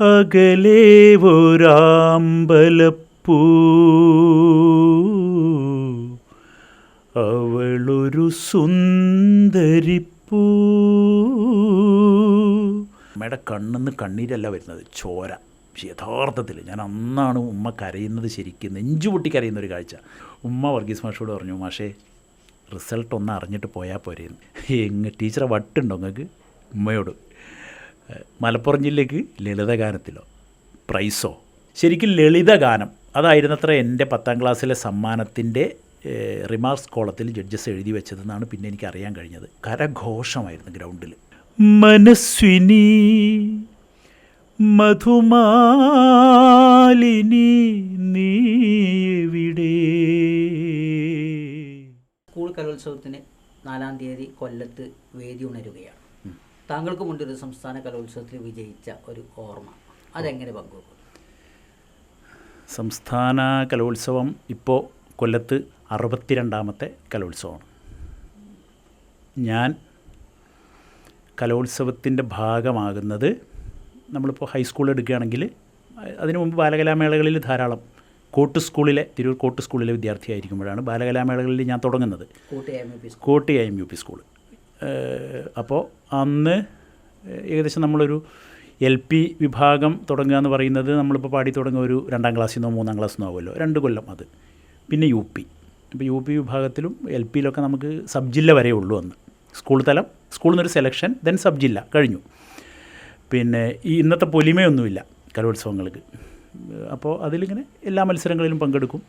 അകലെ ഒരാമ്പലപ്പൂ അവളൊരു സുന്ദരിപ്പൂ. അമ്മയുടെ കണ്ണിന്ന് കണ്ണീരല്ല വരുന്നത്, ചോര. പക്ഷേ യഥാർത്ഥത്തിൽ ഞാൻ അന്നാണ് ഉമ്മ കരയുന്നത്, ശരിക്കും നെഞ്ചുപൊട്ടി കരയുന്നൊരു കാഴ്ച. ഉമ്മ വർഗീസ് മാഷോട് പറഞ്ഞു, മാഷേ റിസൾട്ട് ഒന്ന് അറിഞ്ഞിട്ട് പോയാൽ പോരെയെന്ന്. ടീച്ചറെ വട്ടുണ്ടോ നിങ്ങൾക്ക്? ഉമ്മയോട്. മലപ്പുറം ജില്ലയ്ക്ക് ലളിതഗാനത്തിലോ പ്രൈസോ? ശരിക്കും ലളിതഗാനം അതായിരുന്നത്ര എൻ്റെ 10ാം ക്ലാസ്സിലെ സമ്മാനത്തിൻ്റെ റിമാർക്സ് കോളത്തിൽ ജഡ്ജസ് എഴുതി വെച്ചതെന്നാണ് പിന്നെ എനിക്ക് അറിയാൻ കഴിഞ്ഞത്. കരഘോഷമായിരുന്നു ഗ്രൗണ്ടിൽ. മനസ്വിനി മധുമാലിനി നീ എവിടെ. സ്കൂൾ കലോത്സവത്തിന് 4-ാം തീയതി കൊല്ലത്ത് വേദി ഉണരുകയാണ്. താങ്കൾക്ക് മുൻപ് ഒരു സംസ്ഥാന കലോത്സവത്തിൽ വിജയിച്ച ഒരു ഓർമ്മ അതെങ്ങനെ പങ്കുവെക്കും? സംസ്ഥാന കലോത്സവം ഇപ്പോൾ കൊല്ലത്ത് 62ാമത്തെ കലോത്സവമാണ്. ഞാൻ കലോത്സവത്തിൻ്റെ ഭാഗമാകുന്നത്, നമ്മളിപ്പോൾ ഹൈസ്കൂൾ എടുക്കുകയാണെങ്കിൽ അതിനു മുമ്പ് ബാലകലാമേളകളിൽ ധാരാളം തിരൂർ കോട്ട് സ്കൂളിലെ വിദ്യാർത്ഥിയായിരിക്കുമ്പോഴാണ് ബാലകലാമേളകളിൽ ഞാൻ തുടങ്ങുന്നത്. കോട്ടി IMUP സ്കൂൾ. അപ്പോൾ അന്ന് ഏകദേശം നമ്മളൊരു LP വിഭാഗം തുടങ്ങുക എന്ന് പറയുന്നത് നമ്മളിപ്പോൾ പാടി തുടങ്ങുക ഒരു 2ാം ക്ലാസ്സിൽ നിന്നോ 3ാം ക്ലാസ്സിൽ നിന്നോ ആവുമല്ലോ, 2 കൊല്ലം അത്. പിന്നെ UP. ഇപ്പോൾ UP വിഭാഗത്തിലും LPയിലൊക്കെ നമുക്ക് സബ് ജില്ല വരെ ഉള്ളൂ അന്ന്. സ്കൂളിൽ നിന്നൊരു സെലക്ഷൻ, ദെൻ സബ് ജില്ല കഴിഞ്ഞു. പിന്നെ ഈ ഇന്നത്തെ പൊലിമയൊന്നുമില്ല കലോത്സവങ്ങൾക്ക്. അപ്പോൾ അതിലിങ്ങനെ എല്ലാ മത്സരങ്ങളിലും പങ്കെടുക്കും.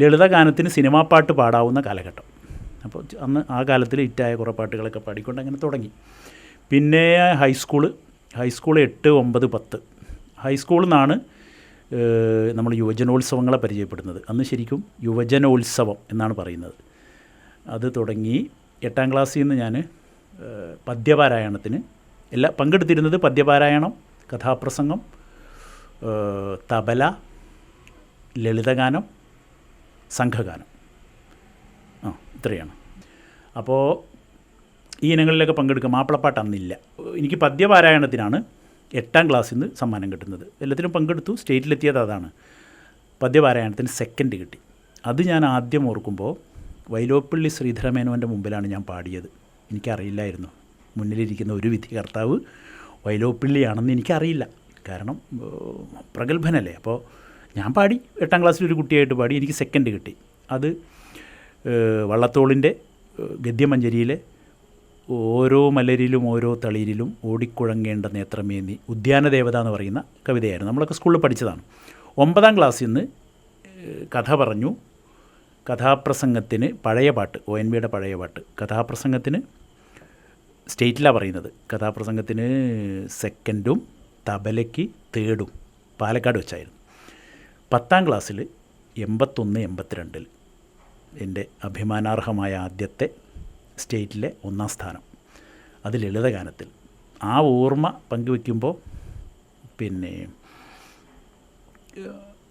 ലളിതഗാനത്തിന് സിനിമാ പാട്ട് പാടാവുന്ന കാലഘട്ടം. അപ്പോൾ അന്ന് ആ കാലത്തിൽ ഹിറ്റായ കുറേ പാട്ടുകളൊക്കെ പാടിക്കൊണ്ട് അങ്ങനെ തുടങ്ങി. പിന്നെ ഹൈസ്കൂള് 8, 9, 10. ഹൈസ്കൂളിൽ നിന്നാണ് നമ്മൾ യുവജനോത്സവങ്ങളെ പരിചയപ്പെടുന്നത്. അന്ന് ശരിക്കും യുവജനോത്സവം എന്നാണ് പറയുന്നത്. അത് തുടങ്ങി 8ാം ക്ലാസ്സിൽ നിന്ന് ഞാൻ പദ്യപാരായണത്തിന് പങ്കെടുത്തിരുന്നത്. പദ്യപാരായണം, കഥാപ്രസംഗം, തബല, ലളിതഗാനം, സംഘഗാനം, ഇത്രയാണ്. അപ്പോൾ ഈ ഇനങ്ങളിലൊക്കെ പങ്കെടുക്കുക. മാപ്പിളപ്പാട്ട് അന്നില്ല. എനിക്ക് പദ്യപാരായണത്തിനാണ് 8ാം ക്ലാസ്സിൽ നിന്ന് സമ്മാനം കിട്ടുന്നത്. എല്ലാത്തിനും പങ്കെടുത്തു, സ്റ്റേറ്റിലെത്തിയത് അതാണ്. പദ്യപാരായണത്തിന് 2nd കിട്ടി. അത് ഞാൻ ആദ്യം ഓർക്കുമ്പോൾ വൈലോപ്പിള്ളി ശ്രീധരമേനോൻ്റെ മുമ്പിലാണ് ഞാൻ പാടിയത്. എനിക്കറിയില്ലായിരുന്നു മുന്നിലിരിക്കുന്ന ഒരു വിധികർത്താവ് വൈലോപ്പിള്ളിയാണെന്ന് എനിക്കറിയില്ല. കാരണം പ്രഗത്ഭനല്ലേ. അപ്പോൾ ഞാൻ പാടി, 8ാം ക്ലാസ്സിലൊരു കുട്ടിയായിട്ട് പാടി. എനിക്ക് 2nd കിട്ടി. അത് വള്ളത്തോളിൻ്റെ ഗദ്യമഞ്ജരിയിലെ ഓരോ മലരിലും ഓരോ തളിരിലും ഓടിക്കുഴങ്ങേണ്ട നേത്രമേന്നി ഉദ്യാനദേവത എന്ന് പറയുന്ന കവിതയായിരുന്നു. നമ്മളൊക്കെ സ്കൂളിൽ പഠിച്ചതാണ്. 9ാം ക്ലാസ്സിൽ നിന്ന് കഥ പറഞ്ഞു. കഥാപ്രസംഗത്തിന് പഴയ പാട്ട്, ONVയുടെ പഴയ പാട്ട്. കഥാപ്രസംഗത്തിന് സ്റ്റേറ്റിലാണ് പറയുന്നത്. കഥാപ്രസംഗത്തിന് 2nd, തബലയ്ക്ക് 3rd പാലക്കാട് വെച്ചായിരുന്നു. 10ാം ക്ലാസ്സിൽ 81, 82 എൻ്റെ അഭിമാനാർഹമായ ആദ്യത്തെ സ്റ്റേറ്റിലെ 1ാം സ്ഥാനം. അത് ലളിതഗാനത്തിൽ. ആ ഓർമ്മ പങ്കുവയ്ക്കുമ്പോൾ പിന്നെ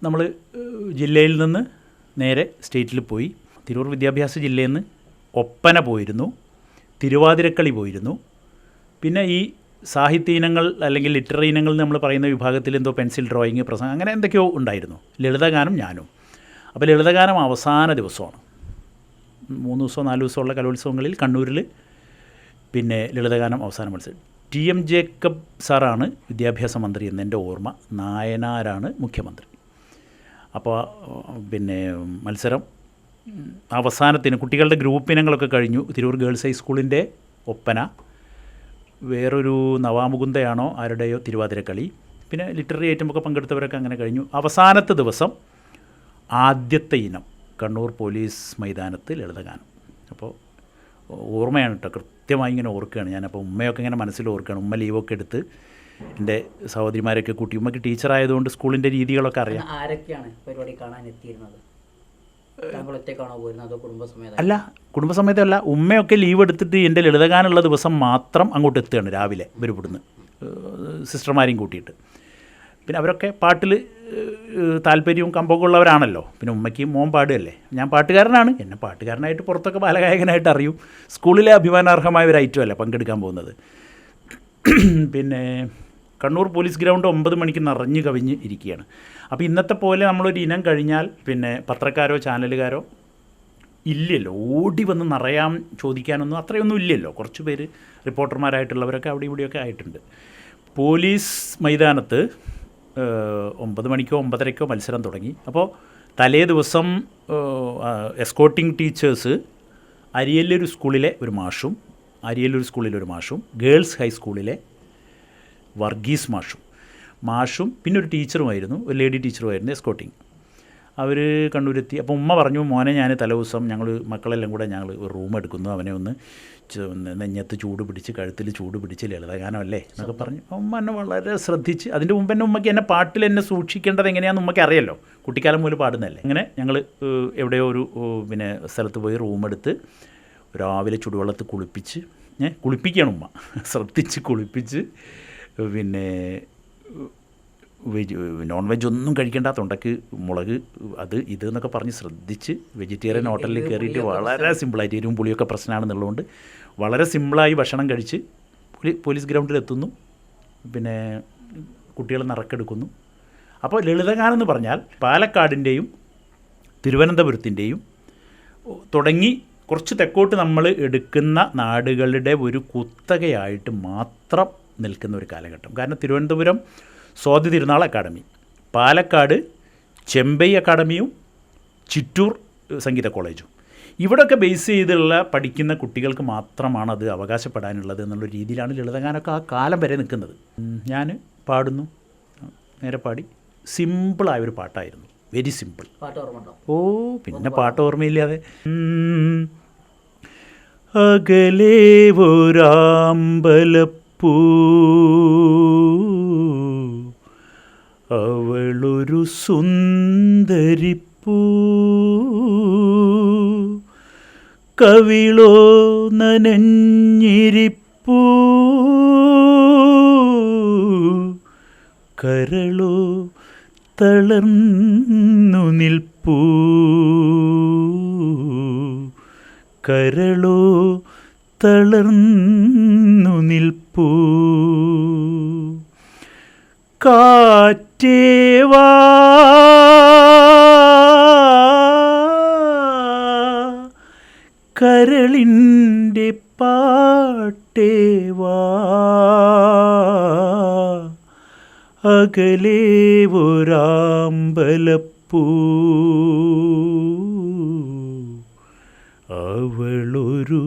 നമ്മൾ ജില്ലയിൽ നിന്ന് നേരെ സ്റ്റേറ്റിൽ പോയി. തിരൂർ വിദ്യാഭ്യാസ ജില്ലയിൽ നിന്ന് ഒപ്പന പോയിരുന്നു, തിരുവാതിരക്കളി പോയിരുന്നു. പിന്നെ ഈ സാഹിത്യ ഇനങ്ങൾ അല്ലെങ്കിൽ ലിറ്റററി ഇനങ്ങൾ നമ്മൾ പറയുന്ന വിഭാഗത്തിൽ എന്തോ പെൻസിൽ ഡ്രോയിങ്, പ്രസംഗം, അങ്ങനെ എന്തൊക്കെയോ ഉണ്ടായിരുന്നു. ലളിതഗാനം ഞാനും. അപ്പോൾ ലളിതഗാനം അവസാന ദിവസമാണ്. 3 ദിവസമോ 4 ദിവസമുള്ള കലോത്സവങ്ങളിൽ കണ്ണൂരിൽ പിന്നെ ലളിതഗാനം അവസാന മത്സരം. TM ജേക്കബ് സാറാണ് വിദ്യാഭ്യാസ മന്ത്രി എന്നെൻ്റെ ഓർമ്മ. നായനാരാണ് മുഖ്യമന്ത്രി. അപ്പോൾ പിന്നെ മത്സരം അവസാനത്തിന് കുട്ടികളുടെ ഗ്രൂപ്പ് ഇനങ്ങളൊക്കെ കഴിഞ്ഞു. തിരൂർ ഗേൾസ് ഹൈസ്കൂളിൻ്റെ ഒപ്പന, വേറൊരു നവാമുകുന്ദയാണോ ആരുടെയോ തിരുവാതിരക്കളി, പിന്നെ ലിറ്റററി ഐറ്റമൊക്കെ പങ്കെടുത്തവരൊക്കെ അങ്ങനെ കഴിഞ്ഞു. അവസാനത്തെ ദിവസം ആദ്യത്തെ ഇനം കണ്ണൂർ പോലീസ് മൈതാനത്ത് ലളിതഗാനം. അപ്പോൾ ഓർമ്മയാണ് കേട്ടോ, കൃത്യമായി ഇങ്ങനെ ഓർക്കുകയാണ് ഞാനപ്പോൾ. ഉമ്മയൊക്കെ ഇങ്ങനെ മനസ്സിൽ ഓർക്കുകയാണ്. ഉമ്മ ലീവൊക്കെ എടുത്ത് എൻ്റെ സഹോദരിമാരൊക്കെ കൂട്ടി. ഉമ്മയ്ക്ക് ടീച്ചറായതുകൊണ്ട് സ്കൂളിൻ്റെ രീതികളൊക്കെ അറിയാം. ആരൊക്കെയാണ് പരിപാടി കാണാൻ എത്തിയിരുന്നത്? അല്ല, കുടുംബസമേതമല്ല. ഉമ്മയൊക്കെ ലീവ് എടുത്തിട്ട് എൻ്റെ ലളിതഗാനമുള്ള ദിവസം മാത്രം അങ്ങോട്ട് എത്തുകയാണ് രാവിലെ. ഇവിടുന്ന് സിസ്റ്റർമാരെയും കൂട്ടിയിട്ട്. പിന്നെ അവരൊക്കെ പാട്ടിൽ താല്പര്യവും കമ്പമൊക്കെ ഉള്ളവരാണല്ലോ. പിന്നെ ഉമ്മയ്ക്ക് മോൻ പാടുകയല്ലേ. ഞാൻ പാട്ടുകാരനാണ്. എന്നെ പാട്ടുകാരനായിട്ട് പുറത്തൊക്കെ ബാലഗായകനായിട്ട് അറിയും. സ്കൂളിലെ അഭിമാനാർഹമായ ഒരു ഐറ്റമല്ല പങ്കെടുക്കാൻ പോകുന്നത്. പിന്നെ കണ്ണൂർ പോലീസ് ഗ്രൗണ്ട് 9 മണിക്ക് നിറഞ്ഞു കവിഞ്ഞ് ഇരിക്കുകയാണ്. അപ്പോൾ ഇന്നത്തെ പോലെ നമ്മളൊരു ഇനം കഴിഞ്ഞാൽ പിന്നെ പത്രക്കാരോ ചാനലുകാരോ ഇല്ലല്ലോ, ഓടി വന്ന് നിറയാൻ ചോദിക്കാനൊന്നും അത്രയൊന്നും ഇല്ലല്ലോ. കുറച്ച് പേര് റിപ്പോർട്ടർമാരായിട്ടുള്ളവരൊക്കെ അവിടെ ഇവിടെയൊക്കെ ആയിട്ടുണ്ട്. പോലീസ് മൈതാനത്ത് 9 മണിക്കോ 9:30ക്കോ മത്സരം തുടങ്ങി. അപ്പോൾ തലേ ദിവസം എസ്കോർട്ടിംഗ് ടീച്ചേഴ്സ് അരിയല്ലൂർ സ്കൂളിലെ ഒരു മാഷും ഗേൾസ് ഹൈസ്കൂളിലെ വർഗീസ് മാഷും പിന്നെ ഒരു ടീച്ചറുമായിരുന്നു, ഒരു ലേഡി ടീച്ചറുമായിരുന്നു എസ്കോർട്ടിങ്. അവർ കണ്ണൂരെത്തി. അപ്പോൾ ഉമ്മ പറഞ്ഞു, മോനെ ഞാൻ തലേദിവസം ഞങ്ങൾ മക്കളെല്ലാം കൂടെ ഞങ്ങൾ ഒരു റൂം എടുക്കുന്നു, അവനെ ഒന്ന് നെഞ്ഞത്ത് ചൂട് പിടിച്ച് കഴുത്തിൽ ചൂട് പിടിച്ച് ലളിതഗാനമല്ലേ എന്നൊക്കെ പറഞ്ഞു. ഉമ്മ എന്നെ വളരെ ശ്രദ്ധിച്ച്, അതിൻ്റെ മുമ്പ് തന്നെ ഉമ്മയ്ക്ക് എന്നെ പാട്ടിൽ എന്നെ സൂക്ഷിക്കേണ്ടത് എങ്ങനെയാണെന്ന് ഉമ്മയ്ക്ക് അറിയാമല്ലോ, കുട്ടിക്കാലം മുതൽ പാടുന്നതല്ലേ. അങ്ങനെ ഞങ്ങൾ എവിടെയോ ഒരു പിന്നെ സ്ഥലത്ത് പോയി റൂമെടുത്ത് രാവിലെ ചുടുവെള്ളത്തിൽ കുളിപ്പിക്കുകയാണ് ഉമ്മ, ശ്രദ്ധിച്ച് കുളിപ്പിച്ച്. പിന്നെ നോൺ വെജ് ഒന്നും കഴിക്കേണ്ട, തൊണ്ടയ്ക്ക് മുളക് അത് ഇത് എന്നൊക്കെ പറഞ്ഞ് ശ്രദ്ധിച്ച് വെജിറ്റേറിയൻ ഹോട്ടലിൽ കയറിയിട്ട് വളരെ സിമ്പിളായിട്ട്, എരിവും പുളിയൊക്കെ പ്രശ്നമാണെന്നുള്ളതുകൊണ്ട് വളരെ സിമ്പിളായി ഭക്ഷണം കഴിച്ച് പോലീസ് ഗ്രൗണ്ടിലെത്തുന്നു. പിന്നെ കുട്ടികൾ നറുക്കെടുക്കുന്നു. അപ്പോൾ ലളിതഗാനം എന്ന് പറഞ്ഞാൽ പാലക്കാടിൻ്റെയും തിരുവനന്തപുരത്തിൻ്റെയും തുടങ്ങി കുറച്ച് തെക്കോട്ട് നമ്മൾ എടുക്കുന്ന നാടുകളുടെ ഒരു കുത്തകയായിട്ട് മാത്രം നിൽക്കുന്ന ഒരു കാലഘട്ടം. കാരണം തിരുവനന്തപുരം സ്വാതി തിരുനാൾ അക്കാദമി, പാലക്കാട് ചെമ്പൈ അക്കാദമിയും ചിറ്റൂർ സംഗീത കോളേജും, ഇവിടെയൊക്കെ ബേസ് ചെയ്തുള്ള പഠിക്കുന്ന കുട്ടികൾക്ക് മാത്രമാണ് അത് അവകാശപ്പെടാനുള്ളത് എന്നുള്ള രീതിയിലാണ് ലളിതഗാനമൊക്കെ ആ കാലം വരെ നിൽക്കുന്നത്. ഞാൻ പാടുന്നു, നേരെ പാടി, സിമ്പിളായൊരു പാട്ടായിരുന്നു, വെരി സിമ്പിൾ. ഓ പിന്നെ പാട്ട് ഓർമ്മയില്ലാതെ. അകലെ ഒരാമ്പലപ്പൂ അവളൊരു സുന്ദരിപ്പൂ, കവിളോ നനഞ്ഞിരിപ്പൂ, കരളോ തളർന്നു നിൽപ്പൂ, കരളോ തളർന്നു നിൽപ്പൂ, കാറ്റേവാ കരളിൻ്റെ പാട്ടേവാ, അകലെ ഒരാമ്പലപ്പൂ അവളൊരു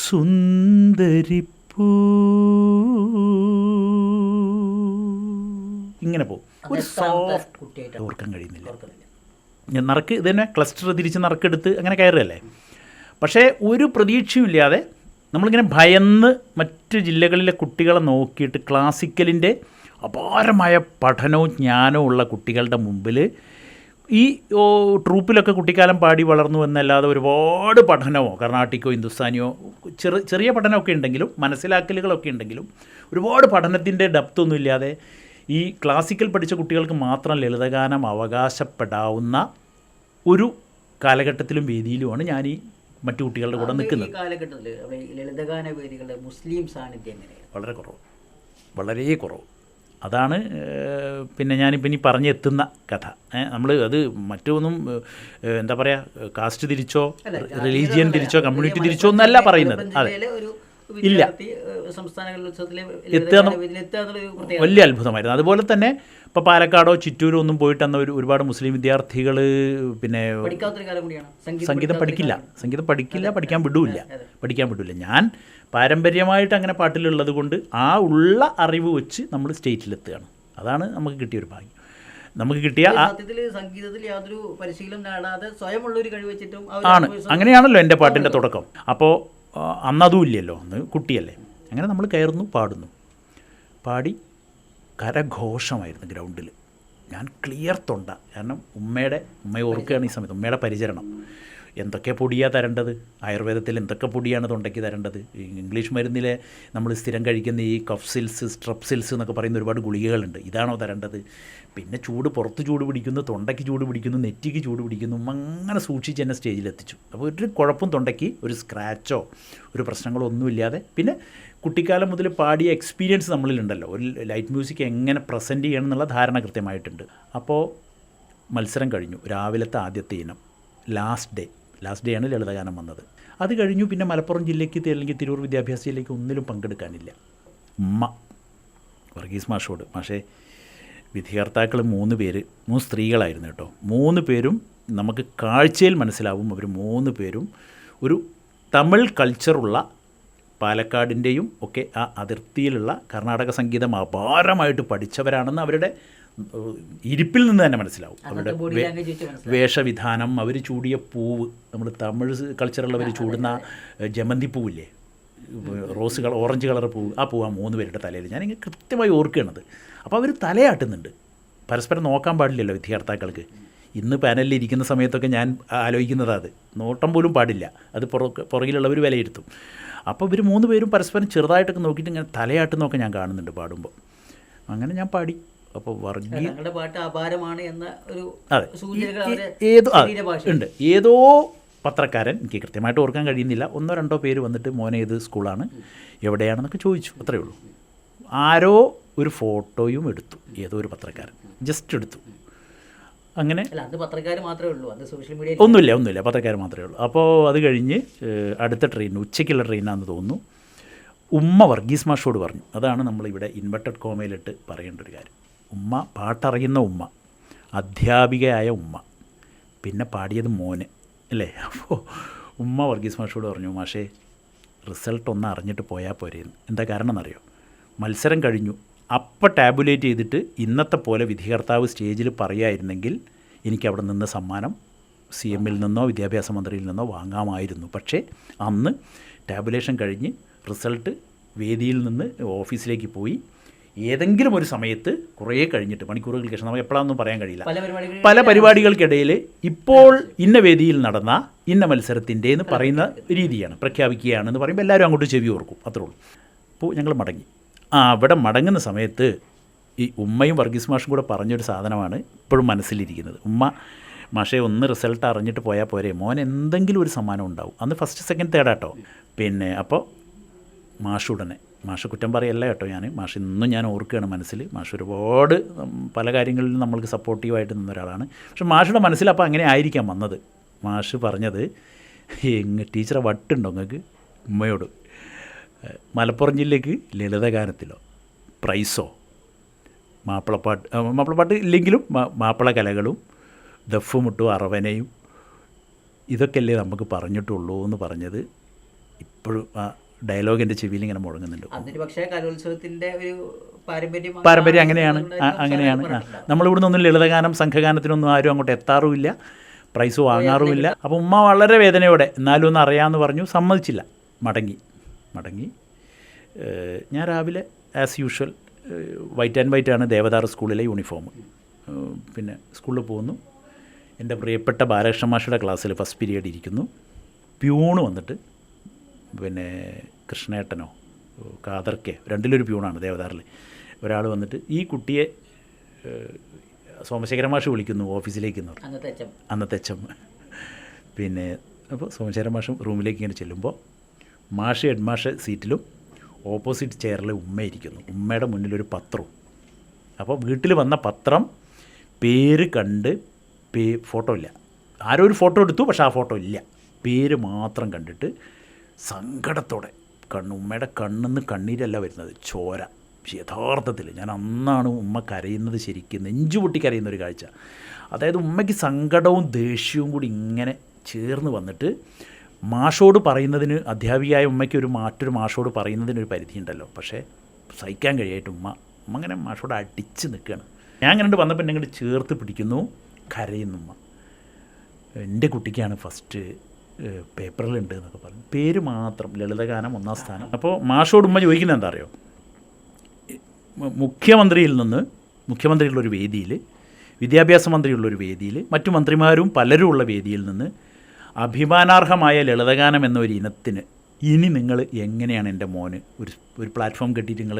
സുന്ദരിപ്പൂ. ഇങ്ങനെ പോകും. ഒരു സോഫ്റ്റ് ഓർക്കാൻ കഴിയുന്നില്ല. നറുക്ക് ഇത് തന്നെ ക്ലസ്റ്റർ തിരിച്ച് നറുക്കെടുത്ത് അങ്ങനെ കയറുകയല്ലേ. പക്ഷേ ഒരു പ്രതീക്ഷയുമില്ലാതെ നമ്മളിങ്ങനെ ഭയന്ന് മറ്റ് ജില്ലകളിലെ കുട്ടികളെ നോക്കിയിട്ട് ക്ലാസിക്കലിൻ്റെ അപാരമായ പഠനവും ജ്ഞാനവും ഉള്ള കുട്ടികളുടെ മുമ്പിൽ ഈ ട്രൂപ്പിലൊക്കെ കുട്ടിക്കാലം പാടി വളർന്നു എന്നല്ലാതെ ഒരുപാട് പഠനമോ കർണാട്ടിക്കോ ഹിന്ദുസ്ഥാനിയോ ചെറിയ പഠനമൊക്കെ ഉണ്ടെങ്കിലും മനസ്സിലാക്കലുകളൊക്കെ ഉണ്ടെങ്കിലും ഒരുപാട് പഠനത്തിൻ്റെ ഡെപ്തൊന്നും ഇല്ലാതെ ഈ ക്ലാസിക്കൽ പഠിച്ച കുട്ടികൾക്ക് മാത്രം ലളിതഗാനം അവകാശപ്പെടാവുന്ന ഒരു കാലഘട്ടത്തിലും വേദിയിലുമാണ് ഞാൻ ഈ മറ്റു കുട്ടികളുടെ കൂടെ നിൽക്കുന്നത്. ഈ കാലഘട്ടത്തിൽ ലളിതഗാന വേദികളുടെ മുസ്ലിം സാന്നിധ്യം എങ്ങനെയാണ്? വളരെ കുറവ്, വളരെ കുറവ്. അതാണ് പിന്നെ ഞാനിപ്പോൾ ഇനി പറഞ്ഞെത്തുന്ന കഥ. നമ്മൾ അത് മറ്റൊന്നും എന്താ പറയുക, കാസ്റ്റ് തിരിച്ചോ റിലീജിയൻ തിരിച്ചോ കമ്മ്യൂണിറ്റി തിരിച്ചോ എന്നല്ല പറയുന്നത്. അതെ, ഇല്ല, വലിയ അത്ഭുതമായിരുന്നു. അതുപോലെ തന്നെ ഇപ്പോൾ പാലക്കാടോ ചിറ്റൂരോ ഒന്നും പോയിട്ട് അന്ന് ഒരുപാട് മുസ്ലിം വിദ്യാർത്ഥികൾ പിന്നെ സംഗീതം പഠിക്കില്ല, പഠിക്കാൻ വിടില്ല. ഞാൻ പാരമ്പര്യമായിട്ട് അങ്ങനെ പാട്ടിലുള്ളത് കൊണ്ട് ആ ഉള്ള അറിവ് വെച്ച് നമ്മൾ സ്റ്റേറ്റിലെത്തുകയാണ്. അതാണ് നമുക്ക് കിട്ടിയൊരു ഭാഗ്യം. നമുക്ക് കിട്ടിയ സംഗീതത്തിൽ യാതൊരു പരിശീലനം നേടാതെ സ്വയമുള്ളൊരു കഴിവ് വെച്ചിട്ടും ആണ്. അങ്ങനെയാണല്ലോ എൻ്റെ പാട്ടിൻ്റെ തുടക്കം. അപ്പോൾ അന്നതും ഇല്ലല്ലോ, അന്ന് കുട്ടിയല്ലേ. അങ്ങനെ നമ്മൾ കയറുന്നു, പാടി കരഘോഷമായിരുന്നു ഗ്രൗണ്ടിൽ. ഞാൻ ക്ലിയർ തൊണ്ട, കാരണം ഉമ്മയെ ഓർക്കുകയാണ് ഈ സമയത്ത്, ഉമ്മയുടെ പരിചരണം. എന്തൊക്കെ പൊടിയാണ് തരേണ്ടത്, ആയുർവേദത്തിൽ എന്തൊക്കെ പൊടിയാണ് തൊണ്ടയ്ക്ക് തരേണ്ടത്, ഇംഗ്ലീഷ് മരുന്നിലെ നമ്മൾ സ്ഥിരം കഴിക്കുന്ന ഈ കഫ്സിൽസ്, സ്ട്രെപ്സിൽസ് എന്നൊക്കെ പറയുന്ന ഒരുപാട് ഗുളികകളുണ്ട്, ഇതാണോ തരേണ്ടത്, പിന്നെ ചൂട് പുറത്ത് ചൂട് പിടിക്കുന്നു, തൊണ്ടയ്ക്ക് ചൂട് പിടിക്കുന്നു, നെറ്റിക്ക് ചൂട് പിടിക്കുന്നു, അങ്ങനെ സൂക്ഷിച്ച് എന്നെ സ്റ്റേജിലെത്തിച്ചു. അപ്പോൾ ഒരു കുഴപ്പം തൊണ്ടയ്ക്ക് ഒരു സ്ക്രാച്ചോ ഒരു പ്രശ്നങ്ങളോ ഒന്നുമില്ലാതെ, പിന്നെ കുട്ടിക്കാലം മുതൽ പാടിയ എക്സ്പീരിയൻസ് നമ്മളിലുണ്ടല്ലോ, ഒരു ലൈറ്റ് മ്യൂസിക് എങ്ങനെ പ്രസൻറ്റ് ചെയ്യണം എന്നുള്ള ധാരണ കൃത്യമായിട്ടുണ്ട്. അപ്പോൾ മത്സരം കഴിഞ്ഞു, രാവിലത്തെ ആദ്യത്തെ ഇനം ലാസ്റ്റ് ഡേ ആണ് ലളിതഗാനം വന്നത്. അത് കഴിഞ്ഞു പിന്നെ മലപ്പുറം ജില്ലയ്ക്ക് അല്ലെങ്കിൽ തിരൂർ വിദ്യാഭ്യാസ ജില്ലയ്ക്ക് ഒന്നിലും പങ്കെടുക്കാനില്ല. ഉമ്മ വർഗീസ് മാഷോട്, മാഷേ വിധികർത്താക്കൾ 3 പേര് 3 സ്ത്രീകളായിരുന്നു കേട്ടോ. 3 പേരും നമുക്ക് കാഴ്ചയിൽ മനസ്സിലാവും, അവർ 3 പേരും ഒരു തമിഴ് കൾച്ചറുള്ള പാലക്കാടിൻ്റെയും ഒക്കെ ആ അതിർത്തിയിലുള്ള കർണാടക സംഗീതം അപാരമായിട്ട് പഠിച്ചവരാണെന്ന് അവരുടെ ഇരിപ്പിൽ നിന്ന് തന്നെ മനസ്സിലാവും. അവരുടെ വേഷവിധാനം, അവർ ചൂടിയ പൂവ്, നമ്മൾ തമിഴ് കൾച്ചറുള്ളവർ ചൂടുന്ന ജമന്തി പൂവില്ലേ, ഓറഞ്ച് കളർ പൂവ്, ആ പൂവ് ആ 3 പേരുടെ തലയിൽ ഞാനിങ്ങനെ കൃത്യമായി ഓർക്കുകയാണത്. അപ്പോൾ അവർ തലയാട്ടുന്നുണ്ട്. പരസ്പരം നോക്കാൻ പാടില്ലല്ലോ വിദ്യാർത്ഥികൾക്ക്. ഇന്ന് പാനലിൽ ഇരിക്കുന്ന സമയത്തൊക്കെ ഞാൻ ആലോചിക്കുന്നത് അത് നോട്ടം പോലും പാടില്ല, അത് പുറകിലുള്ളവർ വിലയിരുത്തും. അപ്പോൾ ഇവർ 3 പേരും പരസ്പരം ചെറുതായിട്ടൊക്കെ നോക്കിയിട്ട് ഇങ്ങനെ തലയാട്ടുന്നൊക്കെ ഞാൻ കാണുന്നുണ്ട് പാടുമ്പോൾ. അങ്ങനെ ഞാൻ പാടി. അപ്പോൾ പാട്ട് അപാരമാണ് എന്ന ഒരു ഉണ്ട്. ഏതോ പത്രക്കാരൻ, എനിക്ക് കൃത്യമായിട്ട് ഓർക്കാൻ കഴിയുന്നില്ല, 1-2 പേര് വന്നിട്ട് മോനെ ഏത് സ്കൂളാണ് എവിടെയാണെന്നൊക്കെ ചോദിച്ചു, അത്രയേ ഉള്ളൂ. ആരോ ഒരു ഫോട്ടോയും എടുത്തു, ഏതോ ഒരു പത്രക്കാരൻ ജസ്റ്റ് എടുത്തു. അങ്ങനെ ഒന്നുമില്ല, പത്രക്കാർ മാത്രമേ ഉള്ളൂ. അപ്പോൾ അത് കഴിഞ്ഞ് അടുത്ത ട്രെയിൻ, ഉച്ചയ്ക്കുള്ള ട്രെയിനാണെന്ന് തോന്നുന്നു, ഉമ്മ വർഗീസ് മാഷോട് പറഞ്ഞു. അതാണ് നമ്മളിവിടെ ഇൻവെർട്ടഡ് കോമയിലിട്ട് പറയേണ്ട ഒരു കാര്യം. ഉമ്മ, പാട്ടറിയുന്ന ഉമ്മ, അധ്യാപികയായ ഉമ്മ, പിന്നെ പാടിയത് മോന് അല്ലേ. അപ്പോൾ ഉമ്മ വർഗീസ് മാഷോട് പറഞ്ഞു, മാഷേ റിസൾട്ട് ഒന്ന് അറിഞ്ഞിട്ട് പോയാൽ പോരെയെന്ന്. എന്താ കാരണം എന്നറിയോ? മത്സരം കഴിഞ്ഞു, അപ്പം ടാബുലേറ്റ് ചെയ്തിട്ട് ഇന്നത്തെ പോലെ വിധികർത്താവ് സ്റ്റേജിൽ പറയുമായിരുന്നെങ്കിൽ എനിക്ക് അവിടെ നിന്ന് സമ്മാനം CMൽ നിന്നോ വിദ്യാഭ്യാസ മന്ത്രിയിൽ നിന്നോ വാങ്ങാമായിരുന്നു. പക്ഷേ അന്ന് ടാബുലേഷൻ കഴിഞ്ഞ് റിസൾട്ട് വേദിയിൽ നിന്ന് ഓഫീസിലേക്ക് പോയി, ഏതെങ്കിലും ഒരു സമയത്ത് കുറേ കഴിഞ്ഞിട്ട് മണിക്കൂറുകൾക്ക് ശേഷം, നമുക്ക് എപ്പോഴാണെന്നും പറയാൻ കഴിയില്ല, പല പരിപാടികൾക്കിടയിൽ ഇപ്പോൾ ഇന്ന വേദിയിൽ നടന്ന ഇന്ന മത്സരത്തിൻ്റെ എന്ന് പറയുന്ന രീതിയാണ്, പ്രഖ്യാപിക്കുകയാണെന്ന് പറയുമ്പോൾ എല്ലാവരും അങ്ങോട്ട് ചെവി ഓർക്കും, അത്രേ ഉള്ളൂ. അപ്പോൾ ഞങ്ങൾ മടങ്ങി. അവിടെ മടങ്ങുന്ന സമയത്ത് ഈ ഉമ്മയും വർഗീസ് മാഷും കൂടെ പറഞ്ഞൊരു സാധനമാണ് ഇപ്പോഴും മനസ്സിലിരിക്കുന്നത്. ഉമ്മ, മാഷേ ഒന്ന് റിസൾട്ട് അറിഞ്ഞിട്ട് പോയാൽ പോരെ, മോൻ എന്തെങ്കിലും ഒരു സമ്മാനം ഉണ്ടാവും. അന്ന് ഫസ്റ്റ് സെക്കൻഡ് തേർഡ് കേട്ടോ. പിന്നെ അപ്പോൾ മാഷുടനെ, മാഷ് കുറ്റം പറയല്ല കേട്ടോ, മാഷ് ഇന്നും ഞാൻ ഓർക്കുകയാണ് മനസ്സിൽ. മാഷ് ഒരുപാട് പല കാര്യങ്ങളിലും നമ്മൾക്ക് സപ്പോർട്ടീവായിട്ട് നിന്ന ഒരാളാണ്. പക്ഷെ മാഷുടെ മനസ്സിൽ അപ്പോൾ അങ്ങനെ ആയിരിക്കാം വന്നത്. മാഷ് പറഞ്ഞത്, ടീച്ചറെ വട്ടുണ്ടോ നിങ്ങൾക്ക് ഉമ്മയോട്, മലപ്പുറം ജില്ലയ്ക്ക് ലളിതഗാനത്തിലോ പ്രൈസോ മാപ്പിളപ്പാട്ട് ഇല്ലെങ്കിലും മാപ്പിള കലകളും ദഫുമുട്ടും അറവനയും ഇതൊക്കെയല്ലേ നമുക്ക് പറഞ്ഞിട്ടുള്ളൂ എന്ന് പറഞ്ഞത് ഇപ്പോഴും ആ ഡയലോഗിൻ്റെ ചെവിയിൽ ഇങ്ങനെ മുഴങ്ങുന്നുണ്ട്. പാരമ്പര്യം അങ്ങനെയാണ്. നമ്മളിവിടുന്ന് ഒന്നും ലളിതഗാനം സംഘഗാനത്തിനൊന്നും ആരും അങ്ങോട്ട് എത്താറുമില്ല, പ്രൈസ് വാങ്ങാറുമില്ല. അപ്പോൾ ഉമ്മ വളരെ വേദനയോടെ എന്നാലും ഒന്ന് അറിയാമെന്ന് പറഞ്ഞു, സമ്മതിച്ചില്ല, മടങ്ങി. ഞാൻ രാവിലെ as usual white and white ആണ് ദേവദാർ സ്കൂളിലെ യൂണിഫോം. പിന്നെ സ്കൂളിൽ പോകുന്നു. എൻ്റെ പ്രിയപ്പെട്ട ബാലകൃഷ്ണ മാഷയുടെ ക്ലാസ്സിൽ ഫസ്റ്റ് പീരീഡ് ഇരിക്കുന്നു. പ്യൂണ് വന്നിട്ട്, പിന്നെ കൃഷ്ണേട്ടനോ കാതർക്കെ, രണ്ടിലൊരു പ്യൂണാണ് ദേവദാറിൽ, ഒരാൾ വന്നിട്ട് ഈ കുട്ടിയെ സോമശേഖര മാഷ് വിളിക്കുന്നു ഓഫീസിലേക്ക് എന്ന് പറഞ്ഞു, അന്നത്തെ എച്ചം. പിന്നെ അപ്പോൾ സോമശേഖര മാഷും റൂമിലേക്ക് ഇങ്ങനെ ചെല്ലുമ്പോൾ മാഷ് ഹെഡ് മാഷ് സീറ്റിലും ഓപ്പോസിറ്റ് ചെയറിൽ ഉമ്മയിരിക്കുന്നു. ഉമ്മയുടെ മുന്നിലൊരു പത്രവും. അപ്പോൾ വീട്ടിൽ വന്ന പത്രം പേര് കണ്ട്, ഫോട്ടോ ഇല്ല, ആരോ ഒരു ഫോട്ടോ എടുത്തു, പക്ഷേ ആ ഫോട്ടോ ഇല്ല, പേര് മാത്രം കണ്ടിട്ട് സങ്കടത്തോടെ ഉമ്മയുടെ കണ്ണിന്ന് കണ്ണീരല്ല വരുന്നത്, ചോര. യഥാർത്ഥത്തിൽ ഞാൻ അന്നാണ് ഉമ്മ കരയുന്നത്, ശരിക്കും നെഞ്ചു പൊട്ടി കരയുന്നൊരു കാഴ്ച. അതായത് ഉമ്മയ്ക്ക് സങ്കടവും ദേഷ്യവും കൂടി ഇങ്ങനെ ചേർന്ന് വന്നിട്ട് മാഷോട് പറയുന്നതിന്, അധ്യാപികയായ ഉമ്മയ്ക്ക് മറ്റൊരു മാഷോട് പറയുന്നതിനൊരു പരിധിയുണ്ടല്ലോ, പക്ഷേ സഹിക്കാൻ കഴിയായിട്ട് ഉമ്മ അങ്ങനെ മാഷോട് അടിച്ച് നിൽക്കുകയാണ്. ഞാൻ അങ്ങനെ വന്നപ്പോൾ എന്നെ ഇങ്ങോട്ട് ചേർത്ത് പിടിക്കുന്നു, കരയുന്നു ഉമ്മ. എൻ്റെ കുട്ടിക്കാണ് ഫസ്റ്റ് പേപ്പറിലുണ്ട് എന്നൊക്കെ പറഞ്ഞു, പേര് മാത്രം ലളിതഗാനം 1ാം സ്ഥാനം. അപ്പോൾ മാഷോട് ഉമ്മ ചോദിക്കുന്നത് എന്താ അറിയോ, മുഖ്യമന്ത്രിയുള്ളൊരു വേദിയിൽ, വിദ്യാഭ്യാസ മന്ത്രിയുള്ളൊരു വേദിയിൽ, മറ്റു മന്ത്രിമാരും പലരും ഉള്ള വേദിയിൽ നിന്ന് അഭിമാനാർഹമായ ലളിതഗാനം എന്നൊരു ഇനത്തിന് ഇനി നിങ്ങൾ എങ്ങനെയാണ് എൻ്റെ മോന് ഒരു പ്ലാറ്റ്ഫോം കെട്ടിയിട്ട് നിങ്ങൾ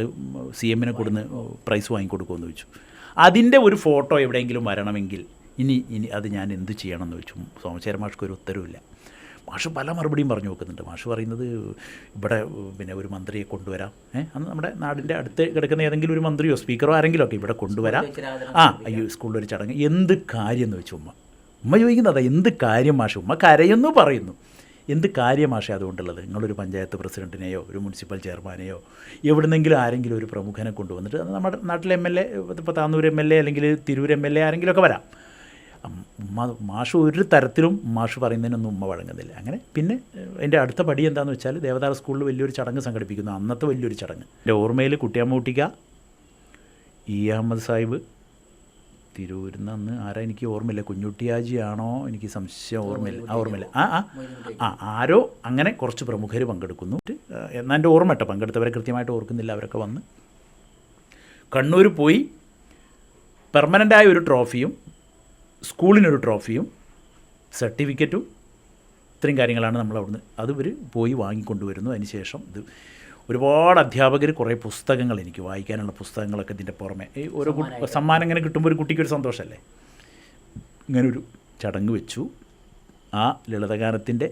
CM കൊടുന്ന് പ്രൈസ് വാങ്ങിക്കൊടുക്കുമെന്ന് ചോദിച്ചു. അതിൻ്റെ ഒരു ഫോട്ടോ എവിടെയെങ്കിലും വരണമെങ്കിൽ ഇനി അത് ഞാൻ എന്ത് ചെയ്യണമെന്ന് ചോദിച്ചു. സോമശേഖരൻ മാഷ്ക്ക് ഒരു ഉത്തരവില്ല. മാഷ് പല മറുപടിയും പറഞ്ഞു നോക്കുന്നുണ്ട്. മാഷ് പറയുന്നത് ഇവിടെ പിന്നെ ഒരു മന്ത്രിയെ കൊണ്ടുവരാം, അന്ന് നമ്മുടെ നാടിൻ്റെ അടുത്ത് കിടക്കുന്ന ഏതെങ്കിലും ഒരു മന്ത്രിയോ സ്പീക്കറോ ആരെങ്കിലും ഒക്കെ ഇവിടെ കൊണ്ടുവരാം. അയ്യോ സ്കൂളിലൊരു ചടങ്ങ്, എന്ത് കാര്യം എന്ന് വെച്ചു ഉമ്മ ചോദിക്കുന്നത് എന്ത് കാര്യം മാഷ്? ഉമ്മ കരയെന്നു പറയുന്നു. എന്ത് കാര്യം മാഷേ അതുകൊണ്ടുള്ളത്? നിങ്ങളൊരു പഞ്ചായത്ത് പ്രസിഡൻറ്റിനെയോ ഒരു മുനിസിപ്പൽ ചെയർമാനെയോ എവിടുന്നെങ്കിലും ആരെങ്കിലും ഒരു പ്രമുഖനെ കൊണ്ടുവന്നിട്ട് നമ്മുടെ നാട്ടിലെ MLA, ഇപ്പോൾ താന്നൂർ MLA അല്ലെങ്കിൽ തിരൂർ MLA ആരെങ്കിലുമൊക്കെ വരാം. മാഷ് ഒരു തരത്തിലും മാഷ് പറയുന്നതിനൊന്നും ഉമ്മ വഴങ്ങുന്നില്ല. അങ്ങനെ പിന്നെ എൻ്റെ അടുത്ത പടി എന്താണെന്ന് വെച്ചാൽ ദേവദാർ സ്കൂളിൽ വലിയൊരു ചടങ്ങ് സംഘടിപ്പിക്കുന്നു. അന്നത്തെ വലിയൊരു ചടങ്ങ് എൻ്റെ ഓർമ്മയിൽ കുട്ടിയമ്മൂട്ടിക്ക, അഹമ്മദ് സാഹിബ്, തിരൂരിൽ നിന്ന് അന്ന് ആരാ എനിക്ക് ഓർമ്മയില്ല, കുഞ്ഞുട്ടിയാജിയാണോ എനിക്ക് സംശയം, ഓർമ്മയില്ല ആരോ അങ്ങനെ കുറച്ച് പ്രമുഖർ പങ്കെടുക്കുന്നു. എന്നാൽ എൻ്റെ ഓർമ്മ കേട്ടോ, പങ്കെടുത്തവരെ കൃത്യമായിട്ട് ഓർക്കുന്നില്ല. അവരൊക്കെ വന്ന് കണ്ണൂർ പോയി പെർമനൻ്റായ ഒരു ട്രോഫിയും സ്കൂളിനൊരു ട്രോഫിയും സർട്ടിഫിക്കറ്റും ഇത്രയും കാര്യങ്ങളാണ് നമ്മൾ അവിടുന്ന് അത് ഇവർ പോയി വാങ്ങിക്കൊണ്ടുവരുന്നു. അതിനുശേഷം ഇത് ഒരുപാട് അധ്യാപകർ കുറേ പുസ്തകങ്ങൾ, എനിക്ക് വായിക്കാനുള്ള പുസ്തകങ്ങളൊക്കെ ഇതിൻ്റെ പുറമെ ഓരോ സമ്മാനം ഇങ്ങനെ കിട്ടുമ്പോൾ ഒരു കുട്ടിക്കൊരു സന്തോഷമല്ലേ. ഇങ്ങനൊരു ചടങ്ങ് വെച്ചു. ആ ലളിതഗാനത്തിൻ്റെ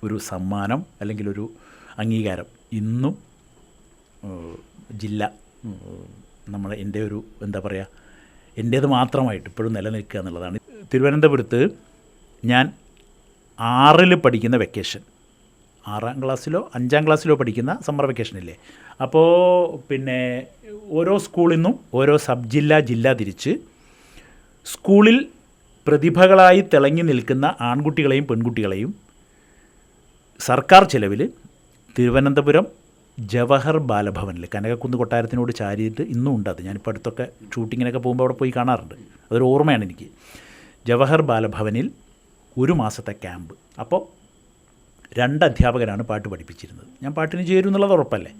ഒരു സമ്മാനം അല്ലെങ്കിൽ ഒരു അംഗീകാരം ഇന്നും ജില്ല നമ്മുടെ എൻ്റെ ഒരു എന്താ പറയുക എൻ്റേത് മാത്രമായിട്ട് ഇപ്പോഴും നിലനിൽക്കുക എന്നുള്ളതാണ്. തിരുവനന്തപുരത്ത് ഞാൻ 6ൽ പഠിക്കുന്ന വെക്കേഷൻ, 6ാം ക്ലാസ്സിലോ 5ാം ക്ലാസ്സിലോ പഠിക്കുന്ന സമ്മർ വെക്കേഷനില്ലേ, അപ്പോൾ പിന്നെ ഓരോ സ്കൂളിൽ നിന്നും ഓരോ സബ് ജില്ല തിരിച്ച് സ്കൂളിൽ പ്രതിഭകളായി തിളങ്ങി നിൽക്കുന്ന ആൺകുട്ടികളെയും പെൺകുട്ടികളെയും സർക്കാർ ചെലവിൽ തിരുവനന്തപുരം ജവഹർ ബാലഭവനിൽ കനകക്കുന്ന് കൊട്ടാരത്തിനോട് ചാരിയിട്ട് ഇന്നും ഉണ്ട്. അത് ഞാനിപ്പോൾ അടുത്തൊക്കെ ഷൂട്ടിങ്ങിനൊക്കെ പോകുമ്പോൾ അവിടെ പോയി കാണാറുണ്ട്. അതൊരു ഓർമ്മയാണ് എനിക്ക്. ജവഹർ ബാലഭവനിൽ ഒരു മാസത്തെ ക്യാമ്പ്. അപ്പോൾ 2 അധ്യാപകരാണ് പാട്ട് പഠിപ്പിച്ചിരുന്നത്. ഞാൻ പാട്ടിന് ചേരും എന്നുള്ളത് ഉറപ്പല്ലേ.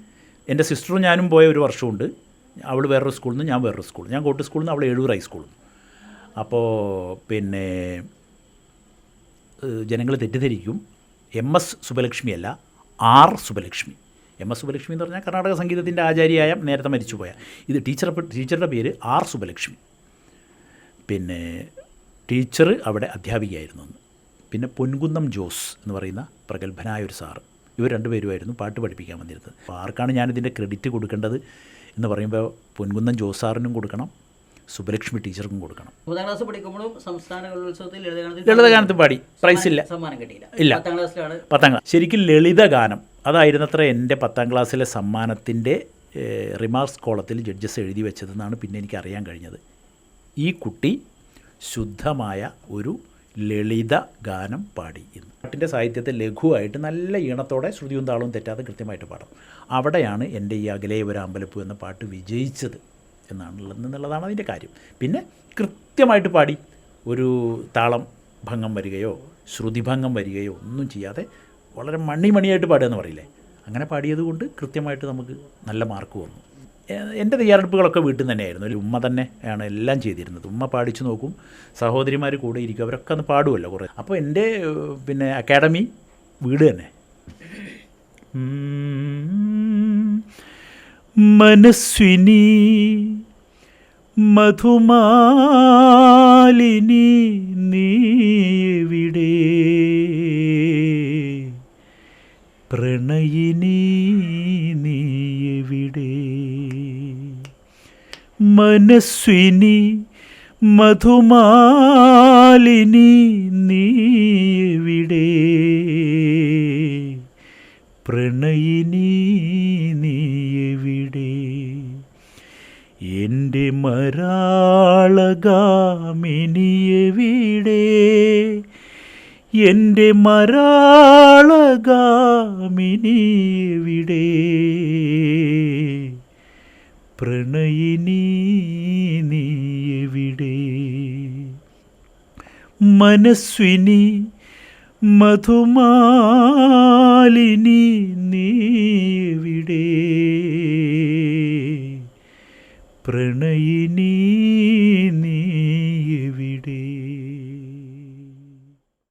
എൻ്റെ സിസ്റ്ററും ഞാനും പോയ ഒരു വർഷമുണ്ട്. അവൾ വേറൊരു സ്കൂളിൽ നിന്ന്, ഞാൻ വേറൊരു സ്കൂളിൽ. ഞാൻ കോട്ട് സ്കൂളിൽ നിന്ന്, അവൾ എഴൂർ ഹൈസ്കൂളിൽ നിന്ന്. അപ്പോൾ പിന്നെ ജനങ്ങൾ തെറ്റിദ്ധരിക്കും, MS സുബലക്ഷ്മി അല്ല, R സുബലക്ഷ്മി. MS സുബലക്ഷ്മി എന്ന് പറഞ്ഞാൽ കർണാടക സംഗീതത്തിൻ്റെ ആചാര്യയായ നേരത്തെ മരിച്ചുപോയ, ഇത് ടീച്ചറുടെ പേര് R സുബലക്ഷ്മി. പിന്നെ ടീച്ചർ അവിടെ അധ്യാപികയായിരുന്നു. പിന്നെ പൊൻകുന്നം ജോസ് എന്ന് പറയുന്ന പ്രഗത്ഭനായ ഒരു സാറ്. ഇവർ 2 പേരുമായിരുന്നു പാട്ട് പഠിപ്പിക്കാൻ വന്നിരുന്നത്. അപ്പോൾ ആർക്കാണ് ഞാനിതിൻ്റെ ക്രെഡിറ്റ് കൊടുക്കേണ്ടത് എന്ന് പറയുമ്പോൾ പൊൻകുന്നം ജോസ് സാറിനും കൊടുക്കണം, സുബലക്ഷ്മി ടീച്ചർക്കും കൊടുക്കണം. 10ാം ക്ലാസ് പഠിക്കുമ്പോഴും സംസ്ഥാന കലോത്സവത്തിൽ ലളിതഗാനത്തിൽ പാടി പ്രൈസില്ല, സമ്മാനം കിട്ടിയില്ല. 10ാം ക്ലാസ്. ശരിക്കും ലളിതഗാനം അതായിരുന്നത്ര എൻ്റെ 10ാം ക്ലാസ്സിലെ സമ്മാനത്തിൻ്റെ റിമാർക്സ് കോളത്തിൽ ജഡ്ജസ് എഴുതി വെച്ചതെന്നാണ് പിന്നെ എനിക്ക് അറിയാൻ കഴിഞ്ഞത്. ഈ കുട്ടി ശുദ്ധമായ ഒരു ലളിത ഗാനം പാടി എന്ന്. പാട്ടിൻ്റെ സാഹിത്യത്തെ ലഘുവായിട്ട് നല്ല ഈണത്തോടെ ശ്രുതിയും താളവും തെറ്റാതെ കൃത്യമായിട്ട് പാടും. അവിടെയാണ് എൻ്റെ ഈ അകലെ ഒരു അമ്പലപ്പൂ എന്ന പാട്ട് വിജയിച്ചത് എന്നുള്ളതാണ് അതിൻ്റെ കാര്യം. പിന്നെ കൃത്യമായിട്ട് പാടി, ഒരു താളം ഭംഗം വരികയോ ശ്രുതിഭംഗം വരികയോ ഒന്നും ചെയ്യാതെ വളരെ മണിയായിട്ട് പാടുക എന്ന് പറയില്ലേ, അങ്ങനെ പാടിയത് കൊണ്ട് കൃത്യമായിട്ട് നമുക്ക് നല്ല മാർക്ക് വന്നു. എൻ്റെ തയ്യാറെടുപ്പുകളൊക്കെ വീട്ടിൽ നിന്ന് തന്നെയായിരുന്നു. ഉമ്മ തന്നെയാണ് എല്ലാം ചെയ്തിരുന്നത്. ഉമ്മ പാടിച്ചു നോക്കും, സഹോദരിമാർ കൂടെ ഇരിക്കും, അവരൊക്കെ അന്ന് പാടുമല്ലോ കുറേ. അപ്പോൾ എൻ്റെ പിന്നെ അക്കാഡമി വീട് തന്നെ. മനസ്വിനി മധുമാലിനി നീവിടെ, പ്രണയിനി നീവിടെ, മനസ്വിനി മധുമാലിനി നീവിടെ, പ്രണയിനി നീവിടെ, എൻ്റെ മരാളഗാമിനിയെവിടെ, എൻ്റെ മരാളഗാമിനിയെവിടെ, പ്രണയിനി നീയെവിടെ, മനസ്വിനി മധുമാലിനി നീയെവിടെ, പ്രണയിനി